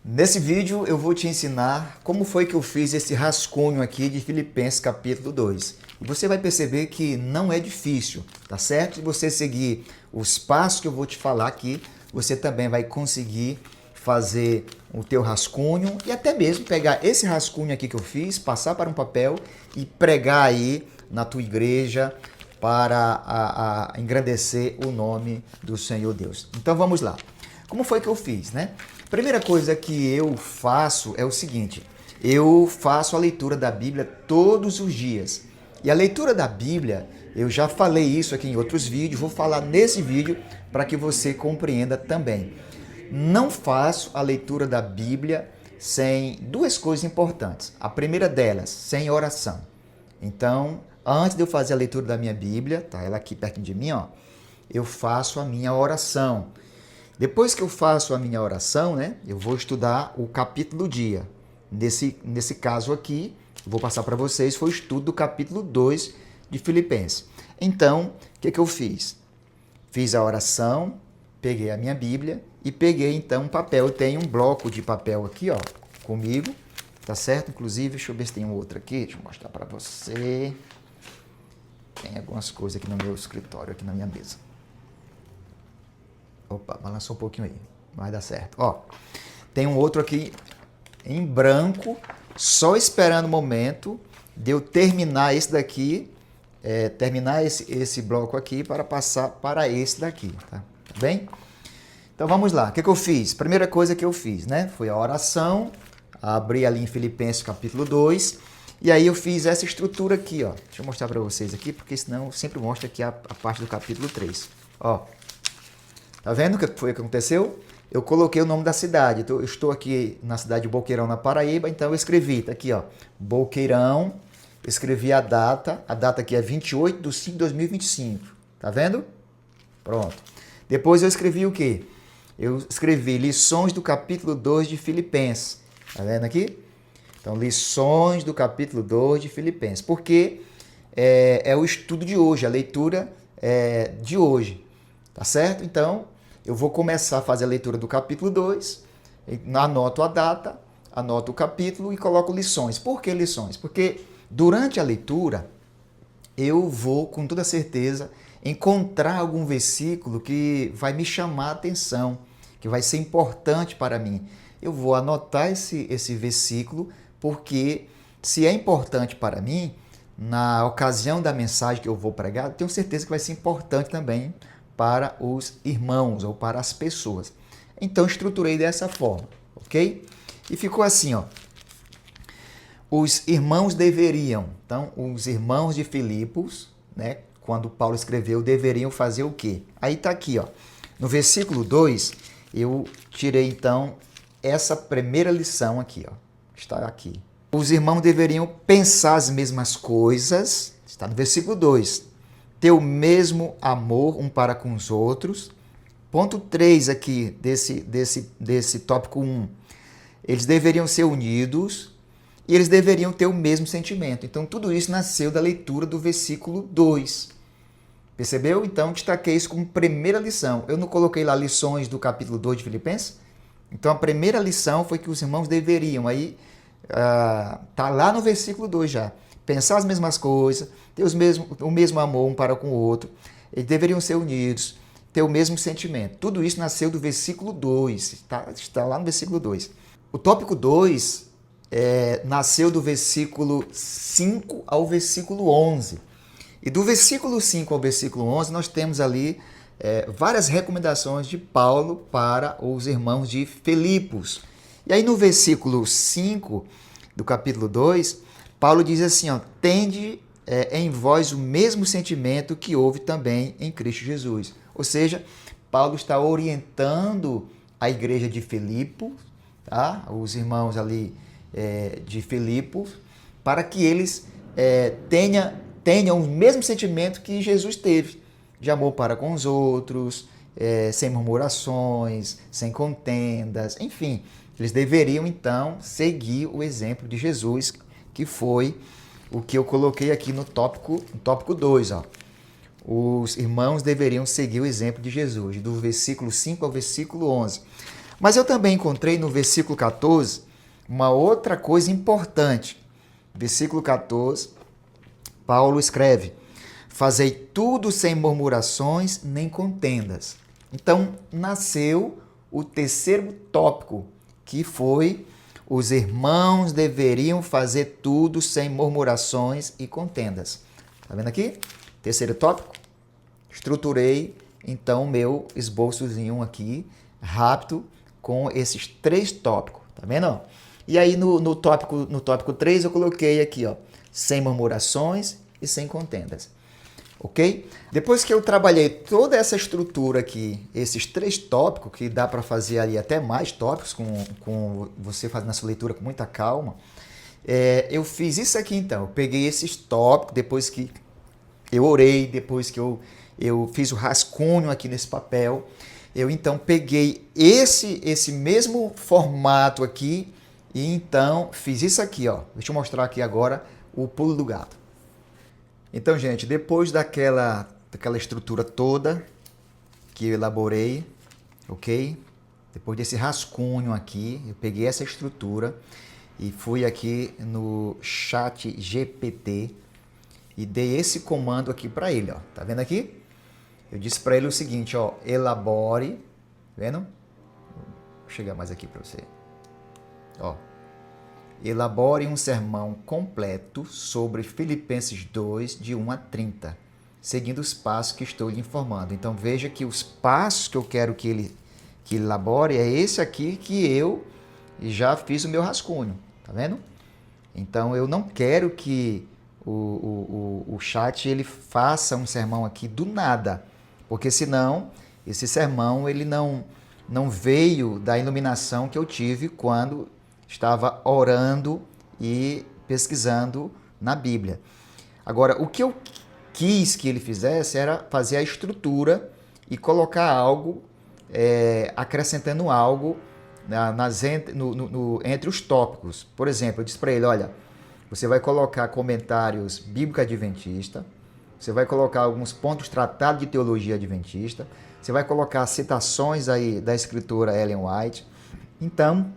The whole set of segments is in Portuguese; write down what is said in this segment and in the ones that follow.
Nesse vídeo eu vou te ensinar como foi que eu fiz esse rascunho aqui de Filipenses capítulo 2. E você vai perceber que não é difícil, tá certo? Se você seguir os passos que eu vou te falar aqui, você também vai conseguir fazer o teu rascunho e até mesmo pegar esse rascunho aqui que eu fiz, passar para um papel e pregar aí na tua igreja para engrandecer o nome do Senhor Deus. Então vamos lá. Como foi que eu fiz, né? Primeira coisa que eu faço é o seguinte, eu faço a leitura da Bíblia todos os dias. E a leitura da Bíblia, eu já falei isso aqui em outros vídeos, vou falar nesse vídeo para que você compreenda também. Não faço a leitura da Bíblia sem duas coisas importantes. A primeira delas, sem oração. Então, antes de eu fazer a leitura da minha Bíblia, tá ela aqui perto de mim, ó, eu faço a minha oração. Depois que eu faço a minha oração, né, eu vou estudar o capítulo do dia. Nesse caso aqui, vou passar para vocês, foi o estudo do capítulo 2 de Filipenses. Então, o que eu fiz? Fiz a oração, peguei a minha Bíblia e peguei então um papel. Eu tenho um bloco de papel aqui, ó, comigo, tá certo? Inclusive, deixa eu ver se tem um outro aqui, deixa eu mostrar para você. Tem algumas coisas aqui no meu escritório, aqui na minha mesa. Opa, balançou um pouquinho aí, vai dar certo. Ó, tem um outro aqui em branco, só esperando o momento de eu terminar esse daqui, terminar esse bloco aqui para passar para esse daqui, tá bem? Então vamos lá, o que eu fiz? Primeira coisa que eu fiz, né, foi a oração, abri ali em Filipenses capítulo 2, e aí eu fiz essa estrutura aqui, ó. Deixa eu mostrar para vocês aqui, porque senão eu sempre mostro aqui a parte do capítulo 3, ó. Tá vendo o que foi que aconteceu? Eu coloquei o nome da cidade. Eu estou aqui na cidade de Boqueirão, na Paraíba, então eu escrevi, tá aqui, ó, Boqueirão, escrevi a data aqui é 28/5/2025, tá vendo? Pronto. Depois eu escrevi o quê? Eu escrevi lições do capítulo 2 de Filipenses, tá vendo aqui? Então, lições do capítulo 2 de Filipenses, porque é o estudo de hoje, a leitura de hoje, tá certo? Então, eu vou começar a fazer a leitura do capítulo 2, anoto a data, anoto o capítulo e coloco lições. Por que lições? Porque durante a leitura eu vou, com toda certeza, encontrar algum versículo que vai me chamar a atenção, que vai ser importante para mim. Eu vou anotar esse versículo porque, se é importante para mim, na ocasião da mensagem que eu vou pregar, tenho certeza que vai ser importante também para os irmãos ou para as pessoas. Então, estruturei dessa forma, ok? E ficou assim, ó. Os irmãos deveriam, então, os irmãos de Filipos, né, quando Paulo escreveu, deveriam fazer o quê? Aí tá aqui, ó. No versículo 2, eu tirei, então, essa primeira lição aqui, ó. Está aqui. Os irmãos deveriam pensar as mesmas coisas, está no versículo 2. Ter o mesmo amor um para com os outros. Ponto 3 aqui desse tópico 1. Eles deveriam ser unidos e eles deveriam ter o mesmo sentimento. Então, tudo isso nasceu da leitura do versículo 2. Percebeu? Então, destaquei isso como primeira lição. Eu não coloquei lá lições do capítulo 2 de Filipenses? Então, a primeira lição foi que os irmãos deveriam. Aí, tá lá no versículo 2 já. Pensar as mesmas coisas, ter o mesmo amor um para com o outro, eles deveriam ser unidos, ter o mesmo sentimento. Tudo isso nasceu do versículo 2, está lá no versículo 2. O tópico 2 nasceu do versículo 5 ao versículo 11. E do versículo 5 ao versículo 11 nós temos ali várias recomendações de Paulo para os irmãos de Filipos. E aí no versículo 5 do capítulo 2, Paulo diz assim, ó, tende em vós o mesmo sentimento que houve também em Cristo Jesus. Ou seja, Paulo está orientando a igreja de Filipos, tá? Os irmãos ali de Filipos, para que eles tenham o mesmo sentimento que Jesus teve, de amor para com os outros, sem murmurações, sem contendas, enfim. Eles deveriam, então, seguir o exemplo de Jesus, que foi o que eu coloquei aqui no tópico 2. Ó. Os irmãos deveriam seguir o exemplo de Jesus, do versículo 5 ao versículo 11. Mas eu também encontrei no versículo 14 uma outra coisa importante. Versículo 14, Paulo escreve: fazei tudo sem murmurações nem contendas. Então, nasceu o terceiro tópico, que foi: os irmãos deveriam fazer tudo sem murmurações e contendas. Tá vendo aqui? Terceiro tópico. Estruturei, então, meu esboçozinho aqui, rápido, com esses 3 tópicos. Tá vendo? E aí, no tópico 3, eu coloquei aqui, ó, sem murmurações e sem contendas. Ok? Depois que eu trabalhei toda essa estrutura aqui, esses 3 tópicos, que dá para fazer ali até mais tópicos, com você fazendo essa leitura com muita calma, eu fiz isso aqui então. Eu peguei esses tópicos, depois que eu orei, depois que eu fiz o rascunho aqui nesse papel, eu então peguei esse mesmo formato aqui e então fiz isso aqui, ó. Deixa eu mostrar aqui agora o pulo do gato. Então, gente, depois daquela estrutura toda que eu elaborei, ok? Depois desse rascunho aqui, eu peguei essa estrutura e fui aqui no Chat GPT e dei esse comando aqui para ele, ó. Tá vendo aqui? Eu disse para ele o seguinte, ó, elabore, tá vendo? Vou chegar mais aqui para você. Ó. Elabore um sermão completo sobre Filipenses 2, de 1 a 30, seguindo os passos que estou lhe informando. Então veja que os passos que eu quero que ele elabore é esse aqui que eu já fiz o meu rascunho, tá vendo? Então eu não quero que o chat ele faça um sermão aqui do nada, porque senão esse sermão ele não veio da iluminação que eu tive quando estava orando e pesquisando na Bíblia. Agora, o que eu quis que ele fizesse era fazer a estrutura e colocar algo, acrescentando algo entre os tópicos. Por exemplo, eu disse para ele, olha, você vai colocar comentários bíblico adventista, você vai colocar alguns pontos tratados de teologia adventista, você vai colocar citações aí da escritora Ellen White. Então,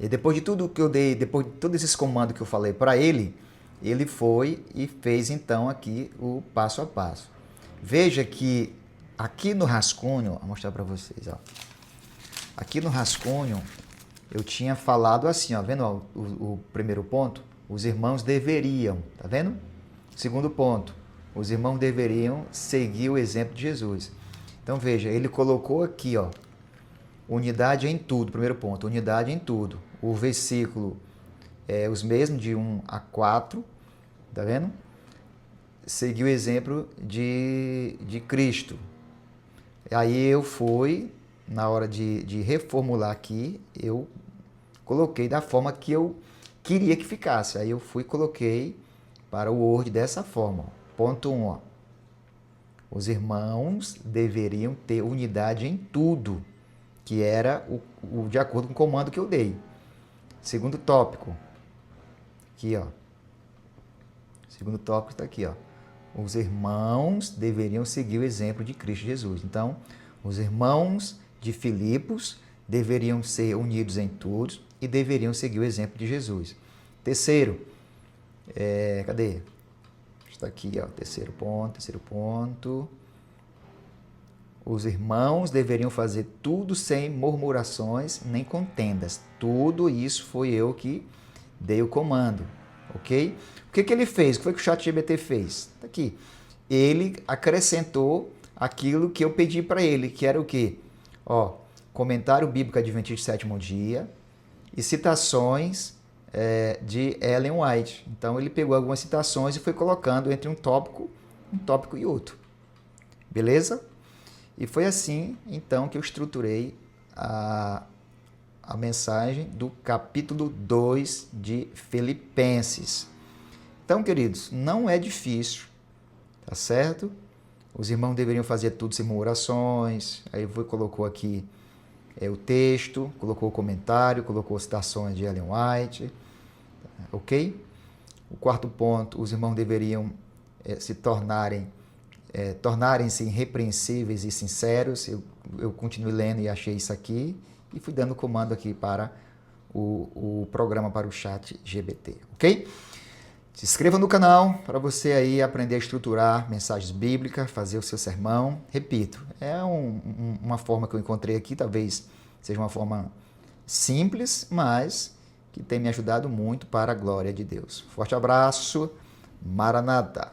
e depois de tudo que eu dei, depois de todos esses comandos que eu falei para ele, ele foi e fez então aqui o passo a passo. Veja que aqui no rascunho, vou mostrar para vocês, ó. Aqui no rascunho eu tinha falado assim, ó, vendo ó, o primeiro ponto? Os irmãos deveriam, tá vendo? Segundo ponto, os irmãos deveriam seguir o exemplo de Jesus. Então veja, ele colocou aqui, ó, unidade em tudo, primeiro ponto, unidade em tudo. O versículo é os mesmos, de 1 a 4, tá vendo? Seguiu o exemplo de Cristo. Aí eu fui, na hora de reformular aqui, eu coloquei da forma que eu queria que ficasse. Aí eu fui e coloquei para o Word dessa forma. Ponto 1, ó. Os irmãos deveriam ter unidade em tudo, que era de acordo com o comando que eu dei. Segundo tópico, aqui, ó. Segundo tópico está aqui, ó. Os irmãos deveriam seguir o exemplo de Cristo Jesus. Então, os irmãos de Filipos deveriam ser unidos em tudo e deveriam seguir o exemplo de Jesus. Terceiro, cadê? Está aqui, ó, terceiro ponto. Os irmãos deveriam fazer tudo sem murmurações nem contendas. Tudo isso foi eu que dei o comando, ok? O que ele fez? O que foi que o ChatGPT fez? Está aqui. Ele acrescentou aquilo que eu pedi para ele, que era o quê? Ó, comentário bíblico adventista de sétimo dia e citações de Ellen White. Então ele pegou algumas citações e foi colocando entre um tópico e outro. Beleza? E foi assim, então, que eu estruturei a mensagem do capítulo 2 de Filipenses. Então, queridos, não é difícil, tá certo? Os irmãos deveriam fazer tudo sem murmurações. Aí colocou aqui o texto, colocou o comentário, colocou citações de Ellen White, ok? O quarto ponto, os irmãos deveriam tornarem-se irrepreensíveis e sinceros. Eu continuei lendo e achei isso aqui. e fui dando comando aqui para o programa, para o chat GBT, ok? Se inscreva no canal para você aí aprender a estruturar mensagens bíblicas, fazer o seu sermão. Repito, é uma forma que eu encontrei aqui, talvez seja uma forma simples, mas que tem me ajudado muito para a glória de Deus. Forte abraço, Maranata!